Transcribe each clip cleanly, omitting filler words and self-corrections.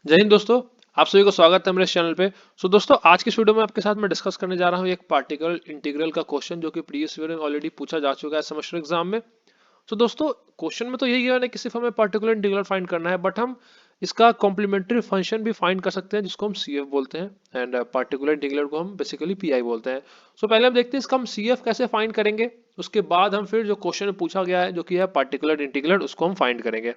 जय हिंद दोस्तों। आप सभी को स्वागत है मेरे इस चैनल पे। दोस्तों, आज की इस वीडियो में आपके साथ मैं डिस्कस करने जा रहा हूँ एक पार्टिकल इंटीग्रल का क्वेश्चन जो कि प्रीवियस ईयर में ऑलरेडी पूछा जा चुका है सेमेस्टर एग्जाम में। दोस्तों, क्वेश्चन में तो यही है ना कि सिर्फ हमें पार्टिकुलर इंटीग्रल फाइंड करना है, बट हम इसका कॉम्प्लीमेंट्री फंक्शन भी फाइंड कर सकते हैं जिसको हम सी एफ बोलते हैं, एंड पार्टिकुलर इंटीग्रल को हम बेसिकली पी आई बोलते हैं। पहले हम देखते हैं इसका हम सी एफ कैसे फाइंड करेंगे। उसके बाद हम फिर जो क्वेश्चन में पूछा गया है जो कि है पार्टिकुलर इंटीग्रल, उसको हम फाइंड करेंगे।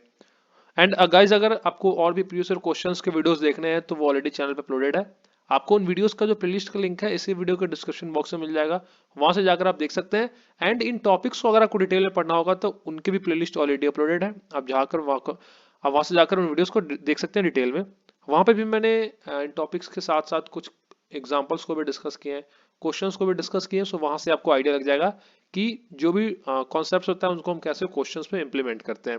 एंड गाइज, अगर आपको और भी प्रीवियस क्वेश्चंस के वीडियोस देखने हैं तो वो ऑलरेडी चैनल पे अपलोडेड है। आपको उन वीडियोस का जो प्लेलिस्ट का लिंक है इसी वीडियो के डिस्क्रिप्शन बॉक्स में मिल जाएगा। वहां से जाकर आप देख सकते हैं। एंड इन टॉपिक्स को अगर आपको डिटेल में पढ़ना होगा तो उनके भी प्लेलिस्ट ऑलरेडी अपलोडेड है। आप वहां से जाकर उन वीडियोस को देख सकते हैं डिटेल में। वहां पे भी मैंने इन टॉपिक्स के साथ साथ कुछ एग्जाम्पल्स को भी डिस्कस किए हैं, क्वेश्चंस को भी डिस्कस किए हैं। वहां से आपको आइडिया लग जाएगा कि जो भी कॉन्सेप्ट होता है उनको हम कैसे क्वेश्चंस में इंप्लीमेंट करते हैं।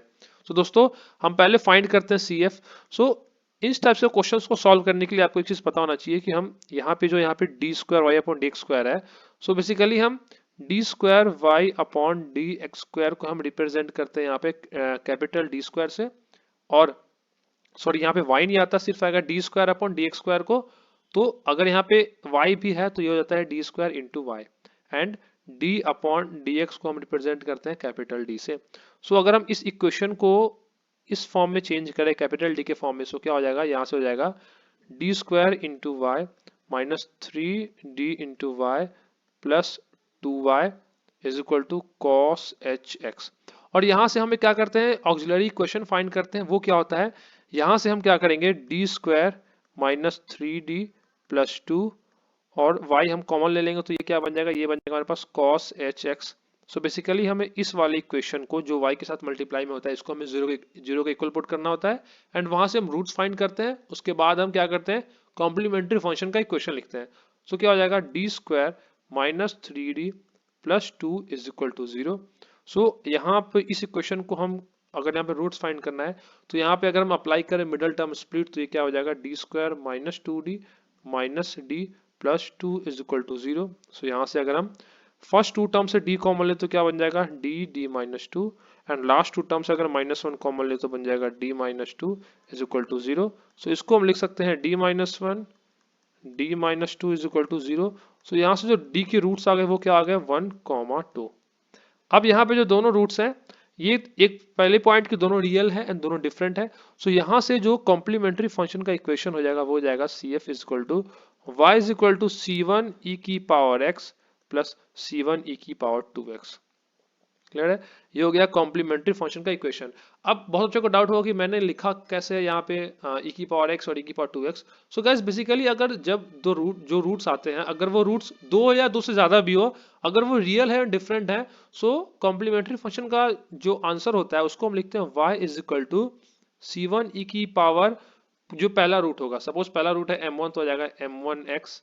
दोस्तों, हम पहले फाइंड करते हैं सी एफ। सो इस टाइप से क्वेश्चंस को सॉल्व करने के लिए आपको एक चीज पता होना चाहिए कि हम यहाँ पे D square Y upon D X square है। बेसिकली हम D square Y upon D X square को हम रिप्रेजेंट करते हैं यहाँ पे कैपिटल डी स्क्वायर से। और सॉरी, यहाँ पे वाई नहीं आता, सिर्फ आएगा d square upon D X square को। तो अगर यहाँ पे वाई भी है तो ये हो जाता है D square into Y. And D upon D X को हम रिप्रेजेंट करते हैं कैपिटल डी से। अगर हम इस इक्वेशन को इस फॉर्म में चेंज करें कैपिटल डी के फॉर्म में, क्या हो जाएगा, यहाँ से हो जाएगा D square into Y minus three D into Y plus two Y is equal to cos H X. और यहां से हमें क्या करते हैं, ऑक्सिलरी इक्वेशन फाइंड करते हैं। वो क्या होता है, यहां से हम क्या करेंगे, D square minus three D plus two, और y हम कॉमन ले लेंगे तो ये क्या बन जाएगा, ये बन जाएगा हमारे पास cos एच एक्स। बेसिकली हमें इस वाले इक्वेशन को जो y के साथ मल्टीप्लाई में होता है इसको हमें जीरो के इक्वल पुट करना होता है। एंड वहां से हम रूट्स फाइंड करते हैं। उसके बाद हम क्या करते हैं, कॉम्प्लीमेंट्री फंक्शन का इक्वेशन लिखते हैं। क्या हो जाएगा, D square minus three D plus two is equal to zero. यहाँ पे इस इक्वेशन को हम अगर यहाँ पे रूट्स फाइंड करना है तो यहाँ पे अगर हम अप्लाई करें मिडल टर्म स्प्लिट तो ये क्या हो जाएगा, D square minus two D minus D plus two is equal to zero. यहाँ से अगर हम फर्स्ट टू टर्म से डी कॉमन ले तो क्या बन जाएगा, D D minus two. And last two term से अगर माइनस वन कॉमन ले तो बन जाएगा D minus two is equal to zero. इसको हम लिख सकते हैं D minus one D minus two is equal to zero. यहाँ से जो डी के रूट्स आ गए वो क्या आ गए, वन कॉमा टू। अब यहाँ पे जो दोनों रूट्स हैं, ये एक पहले पॉइंट के दोनों रियल है एंड दोनों डिफरेंट है। यहाँ से जो कॉम्प्लीमेंट्री फंक्शन का इक्वेशन हो जाएगा वो हो जाएगा c f is equal to Y is equal to c one e की power x plus c one e की पावर टू एक्स। क्लियर है, ये हो गया कॉम्प्लीमेंट्री फंक्शन का इक्वेशन। अब बहुत बच्चों को डाउट होगा कि मैंने लिखा कैसे है यहाँ पे ई की पावर एक्स और ई की power two X. Guys, basically अगर जब जो रूट्स आते हैं अगर वो रूट्स दो या दो से ज्यादा भी हो, अगर वो रियल है डिफरेंट है, कॉम्प्लीमेंट्री फंक्शन का जो आंसर होता है उसको हम लिखते हैं y is equal to c one e की पावर, जो पहला रूट होगा, सपोज पहला रूट है m1 तो हो जाएगा m1 x,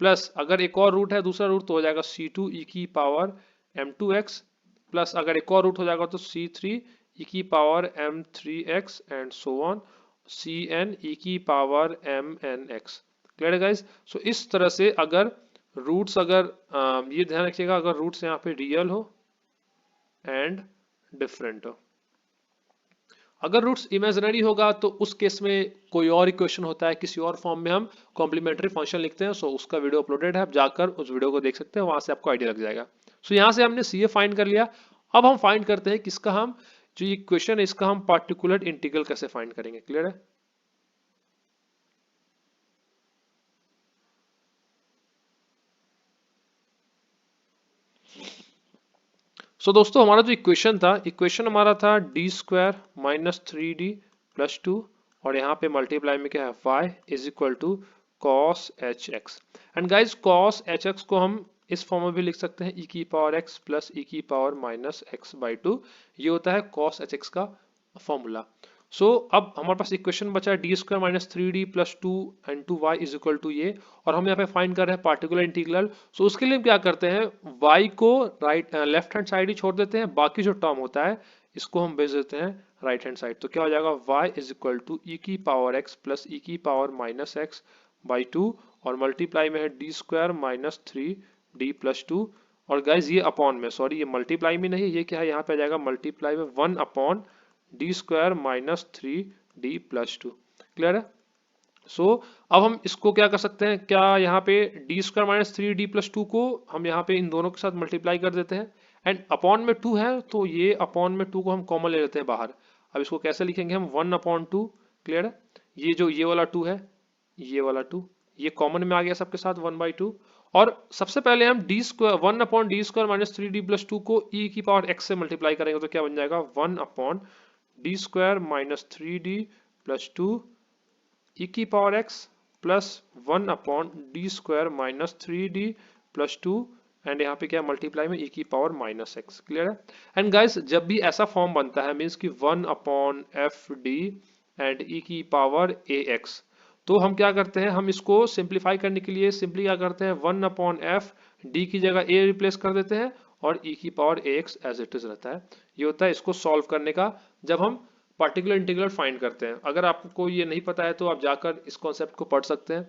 प्लस अगर एक और रूट है दूसरा रूट तो हो जाएगा c2 ई की पावर m2 x, प्लस अगर एक और रूट हो जाएगा तो c3 ई की power m3x and so on cn ई की पावर mnx। क्लियर है गाइस। इस तरह से अगर रूट्स अगर ये ध्यान रखिएगा, अगर रूट्स यहाँ पे रियल हो एंड डिफरेंट हो। अगर रूट्स इमेजिनरी होगा तो उस केस में कोई और इक्वेशन होता है, किसी और फॉर्म में हम कॉम्प्लीमेंट्री फंक्शन लिखते हैं। उसका वीडियो अपलोडेड है, आप जाकर उस वीडियो को देख सकते हैं, वहां से आपको आइडिया लग जाएगा। यहाँ से हमने सी ए फाइंड कर लिया। अब हम फाइंड करते हैं किसका, हम जो इक्वेशन है इसका हम पार्टिकुलर इंटीग्रल कैसे फाइंड करेंगे। क्लियर है। दोस्तों, हमारा जो इक्वेशन हमारा था D square minus three D plus two, और यहाँ पे मल्टीप्लाई में क्या है, y is equal to cos H X. And guys, cos H X को हम इस फॉर्म में भी लिख सकते हैं, ई की पावर एक्स प्लस ई की power minus X by two. ये होता है कॉस एच एक्स का फॉर्मूला। अब हमारे पास इक्वेशन बचा है D square minus three D plus two and two Y is equal to ये, और हम यहाँ पे फाइंड कर रहे हैं पार्टिकुलर इंटीग्रल। उसके लिए हम क्या करते हैं, y को लेफ्ट हैंड साइड ही छोड़ देते हैं, बाकी जो टर्म होता है इसको हम भेज देते हैं राइट हैंड साइड। तो क्या हो जाएगा, y is equal to e की पावर x प्लस ई की power minus X by to, और मल्टीप्लाई में है D square minus three D plus two. और गाइज ये अपॉन में, सॉरी ये मल्टीप्लाई में नहीं, ये क्या है, यहाँ पे आ जाएगा मल्टीप्लाई में one upon d square minus three D plus to. Clear है। अब हम इसको क्या कर सकते हैं, क्या यहाँ पे D square minus three D plus to को हम यहाँ पे इन दोनों के साथ मल्टीप्लाई कर देते हैं, एंड अपॉन में टू है तो ये अपॉन में टू को हम कॉमन ले लेते हैं बाहर। अब इसको कैसे लिखेंगे हम, वन अपॉन टू। क्लियर है, ये जो ये वाला टू है, ये वाला टू, ये कॉमन में आ गया सबके साथ, वन बाई टू। और सबसे पहले हम D square, one upon d square minus three D plus to को ई की पावर एक्स से मल्टीप्लाई करेंगे तो क्या बन जाएगा, one upon d square minus three D plus two e की power x plus one upon d square minus three D plus two, and यहाँ पे क्या मल्टीप्लाई में ई की पावर माइनस एक्स। क्लियर है। एंड गाइस जब भी ऐसा फॉर्म बनता है मीन्स कि one upon F d and e की पावर ए एक्स, तो हम क्या करते हैं, हम इसको सिंप्लीफाई करने के लिए सिंपली क्या करते हैं, वन अपॉन एफ डी की जगह ए रिप्लेस कर देते हैं और ई की power A X as it is रहता है। ये होता है इसको सॉल्व करने का जब हम पार्टिकुलर इंटीग्रल फाइंड करते हैं। अगर आपको ये नहीं पता है तो आप जाकर इस कॉन्सेप्ट को पढ़ सकते हैं।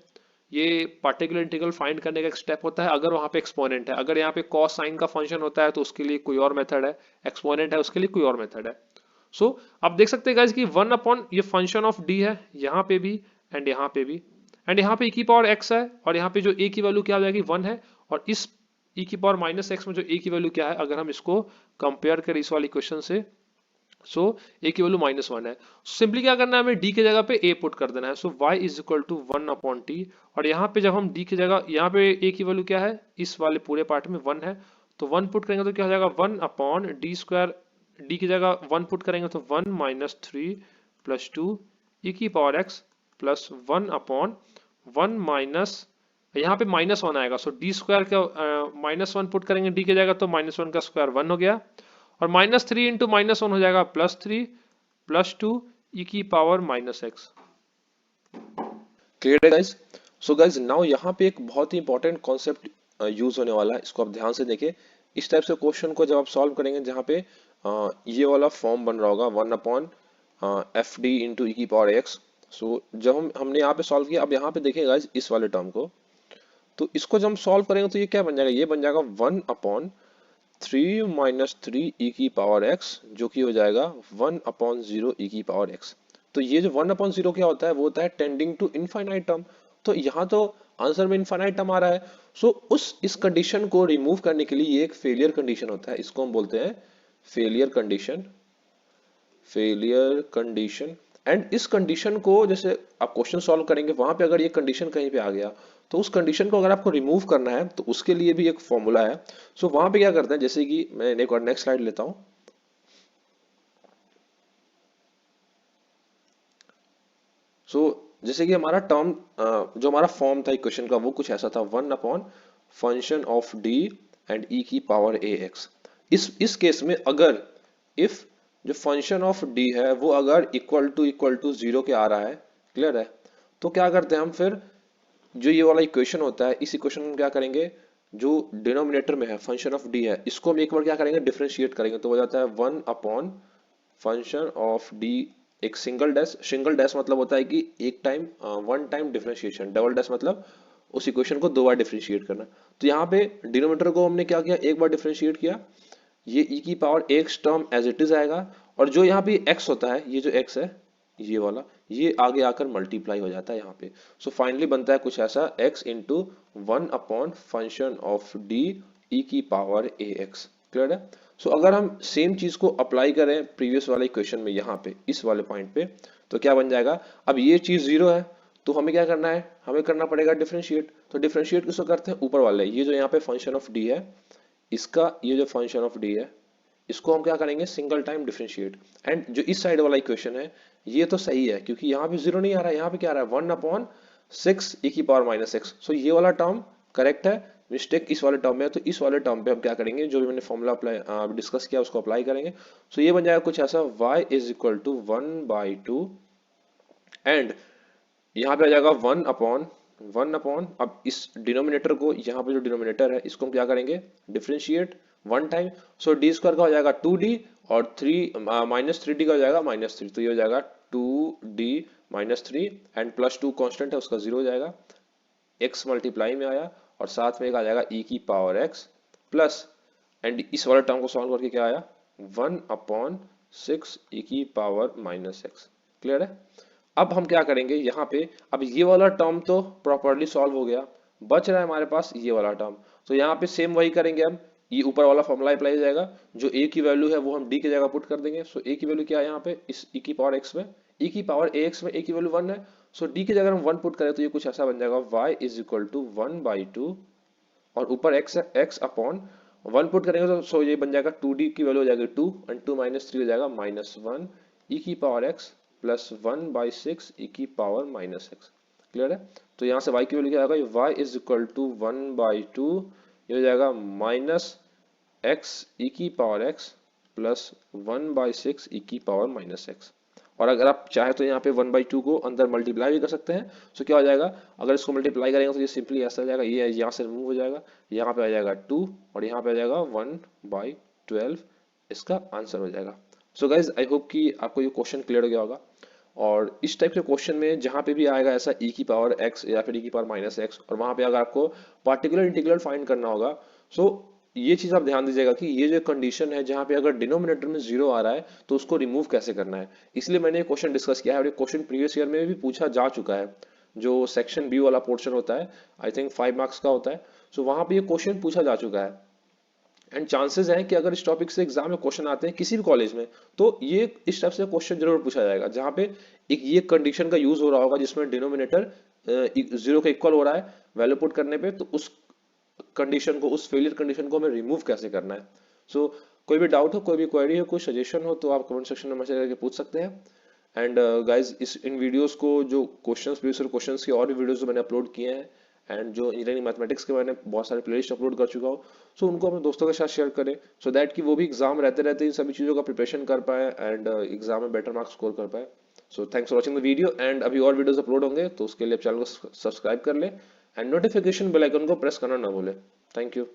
ये पार्टिकुलर इंटीग्रल फाइंड करने का एक स्टेप होता है अगर वहां पे एक्सपोनेंट है। अगर यहाँ पे कॉस साइन का फंक्शन होता है तो उसके लिए कोई और मेथड है, एक्सपोनेंट है उसके लिए कोई और मेथड है। आप देख सकते हैं गाइस कि वन अपॉन ये फंक्शन ऑफ डी है यहाँ पे भी एंड यहाँ पे भी, एंड यहाँ पे e की पावर x है और यहाँ पे जो a की वैल्यू क्या हो जाएगी, वन है, और इस e की पावर माइनस एक्स में जो a की वैल्यू क्या है, अगर हम इसको कंपेयर करें इस वाली क्वेश्चन से, ए की वैल्यू माइनस वन है। सिंपली क्या करना है, हमें डी की जगह पे ए पुट कर देना है। y is equal to one upon T, और यहाँ पे जब हम डी की जगह, यहाँ पे ए की वैल्यू क्या है, इस वाले पूरे पार्ट में वन है, तो वन पुट करेंगे तो क्या हो जाएगा, one upon d square, d की जगह वन पुट करेंगे तो one minus three plus two e की power x plus one upon one minus, यहाँ पे माइनस वन आएगा, डी स्क्वायर का माइनस वन पुट करेंगे डी की जगह तो माइनस वन का स्क्वायर वन हो गया, और minus three into minus one हो जाएगा plus three plus two e की पावर माइनस एक्स। क्लियर है गाइस। सो गाइस नाउ यहाँ पे एक बहुत ही इंपॉर्टेंट कॉन्सेप्ट यूज होने वाला है, इसको आप ध्यान से देखें। इस टाइप से क्वेश्चन को जब आप सॉल्व करेंगे जहाँ पे ये वाला फॉर्म बन रहा होगा one upon F D into e की पावर एक्स। सो जब हमने यहाँ पे सॉल्व किया, अब यहाँ पे देखिए गाइस इस वाले टर्म को, तो इसको जब हम सॉल्व करेंगे तो ये क्या बन जाएगा, ये बन जाएगा one upon three minus three e की पावर एक्स, जो कि हो जाएगा वन अपॉन जीरो ई की पावर एक्स। तो ये जो वन अपॉन जीरो क्या होता है, वो होता है टेंडिंग टू इनफाइनाइट टर्म। तो यहाँ तो आंसर में इनफाइनाइट टर्म आ रहा है। इस कंडीशन को रिमूव करने के लिए ये एक फेलियर कंडीशन होता है, इसको हम बोलते हैं failure condition, failure condition. And इस कंडीशन को जैसे आप क्वेश्चन सॉल्व करेंगे वहां पे अगर ये कंडीशन कहीं पे आ गया तो उस कंडीशन को अगर आपको रिमूव करना है तो उसके लिए भी एक फॉर्मूला है। वहां पे क्या करते हैं, जैसे कि मैं एक और नेक्स्ट स्लाइड लेता हूं। जैसे कि हमारा टर्म जो हमारा फॉर्म था इक्वेशन का वो कुछ ऐसा था, one upon function of d and e की पावर ए एक्स। इस केस में अगर इफ जो फंक्शन ऑफ डी है वो अगर इक्वल टू जीरो के आ रहा है, क्लियर है, तो क्या करते हैं हम फिर, जो ये वाला इक्वेशन होता है इस इक्वेशन में क्या करेंगे, जो डिनोमिनेटर में है फंक्शन ऑफ डी है इसको हम एक बार क्या करेंगे, डिफरेंशिएट करेंगे, तो हो जाता है one upon function of D, एक सिंगल डैश, सिंगल डैश मतलब होता है कि एक time one time differentiation, double dash मतलब उस इक्वेशन को दो बार डिफरेंशिएट करना। तो यहाँ पे डिनोमिनेटर को हमने क्या किया, एक बार डिफरेंशिएट किया, ये e की power X term as it is आएगा, और जो यहाँ पे x होता है, ये जो x है ये वाला, ये आगे आकर मल्टीप्लाई हो जाता है यहाँ पे। फाइनली बनता है कुछ ऐसा, x into one upon function of D E की पावर ए एक्स। क्लियर है। अगर हम सेम चीज को अप्लाई करें प्रीवियस वाले इक्वेशन में यहाँ पे इस वाले पॉइंट पे, तो क्या बन जाएगा, अब ये चीज जीरो है तो हमें क्या करना है, हमें करना पड़ेगा डिफरेंशिएट। तो डिफरेंशिएट किसको करते हैं, ऊपर वाले, ये जो यहाँ पे फंक्शन ऑफ डी है इसका, ये जो फंक्शन ऑफ डी है इसको हम क्या करेंगे, सिंगल टाइम डिफरेंशिएट। एंड जो इस साइड वाला इक्वेशन है ये तो सही है क्योंकि यहाँ पे जीरो नहीं आ रहा है, यहाँ पे क्या आ रहा है, वन अपॉन सिक्स ई की पावर माइनस एक्स। ये वाला टर्म करेक्ट है, मिस्टेक इस वाले टर्म में है। तो इस वाले टर्म पे हम क्या करेंगे, जो भी मैंने फॉर्मूला अप्लाई डिस्कस किया उसको अप्लाई करेंगे। ये बन जाएगा कुछ ऐसा, y is equal to one by two, and यहाँ पे आ जाएगा वन अपॉन, अब इस डिनोमिनेटर को, यहाँ पे जो डिनोमिनेटर है इसको हम क्या करेंगे, differentiate one time. D square का हो जाएगा टू डी, और थ्री माइनस थ्री डी का हो जाएगा माइनस थ्री, तो ये हो जाएगा two D minus three, and plus two constant है उसका जीरो हो जाएगा, एक्स मल्टीप्लाई में आया, और साथ में एक आ जाएगा ई की पावर एक्स प्लस, एंड इस वाले टर्म को सॉल्व करके क्या आया, वन अपॉन सिक्स ई की पावर माइनस एक्स। क्लियर है। अब हम क्या करेंगे यहाँ पे, अब ये वाला टर्म तो प्रॉपरली सॉल्व हो गया, बच रहा है हमारे पास ये वाला टर्म। तो यहाँ पे सेम वही करेंगे हम, ये ऊपर वाला फॉर्मूला अप्लाई हो जाएगा, जो a की वैल्यू है वो हम d की जगह पुट कर देंगे। सो a की वैल्यू क्या है यहाँ पे, इस e की पावर x में, e की पावर ax में a की वैल्यू 1 है। सो d की जगह हम 1 पुट करें तो ये कुछ ऐसा बन जाएगा, y इज इक्वल टू 1/2, और ऊपर x है, x अपॉन 1 पुट करेंगे तो सो ये बन जाएगा 2d की वैल्यू हो जाएगी 2, एंड 2 माइनस 3 हो जाएगा -1 e की पावर x प्लस 1/6 e की पावर -x। क्लियर है? तो यहाँ से y की वैल्यू क्या आएगा, y इज इक्वल टू 1/2, ये हो जाएगा माइनस x e की पावर x प्लस 1/6 e की पावर -x। और अगर आप चाहे तो यहाँ पे 1/2 को अंदर मल्टीप्लाई भी कर सकते हैं। सो क्या हो जाएगा, अगर इसको मल्टीप्लाई करेंगे तो ये सिंपली ऐसा आ जाएगा, ये यहाँ से रिमूव हो जाएगा, यहाँ पे आ जाएगा 2 और यहाँ पे आ जाएगा 1/12, इसका आंसर हो जाएगा। सो गाइज आई होप कि आपको ये क्वेश्चन क्लियर हो गया होगा। और इस टाइप के क्वेश्चन में जहां पे भी आएगा ऐसा e की पावर x या फिर e की पावर -x, और वहां पे अगर आपको पार्टिकुलर इंटीग्रल फाइंड करना होगा, सो ये चीज आप ध्यान दीजिएगा कि ये जो कंडीशन है जहां पे अगर डिनोमिनेटर में 0 आ रहा है तो उसको रिमूव कैसे करना है। इसलिए मैंने ये क्वेश्चन डिस्कस किया है, और ये क्वेश्चन प्रीवियस ईयर में भी पूछा जा चुका है। जो सेक्शन बी वाला पोर्शन होता है, आई थिंक 5 मार्क्स का होता है, सो वहां पे ये क्वेश्चन पूछा जा चुका है। एंड चांसेस हैं कि अगर इस टॉपिक से एग्जाम में क्वेश्चन आते हैं किसी भी कॉलेज में, तो ये इस टाइप से क्वेश्चन जरूर पूछा जाएगा, जहां पे एक ये कंडीशन का यूज हो रहा होगा जिसमें डिनोमिनेटर 0 के इक्वल हो रहा है वैल्यू पुट करने पे, तो उस कंडीशन को, उस फेलियर कंडीशन को हमें रिमूव कैसे करना है। सो कोई भी डाउट हो, कोई भी क्वेरी हो, कोई सजेशन हो, तो आप कमेंट सेक्शन में मैसेज करके पूछ सकते हैं। एंड गाइज इस इन वीडियोस को, जो क्वेश्चंस प्रीवियस क्वेश्चंस की और भी वीडियोस जो मैंने अपलोड किए हैं, एंड जो इंजीनियरिंग मैथमेटिक्स के मैंने बहुत सारे प्लेलिस्ट अपलोड कर चुका हूँ, सो उनको अपने दोस्तों के साथ शेयर करें, सो दैट कि वो भी एग्जाम रहते रहते इन सभी चीज़ों का प्रिपरेशन कर पाए एंड एग्जाम में बेटर मार्क्स स्कोर कर पाए। So thanks for watching the video, and अभी और वीडियोस अपलोड होंगे तो उसके लिए चैनल को सब्सक्राइब कर ले एंड नोटिफिकेशन बेल आइकन को प्रेस करना ना भूले। Thank you.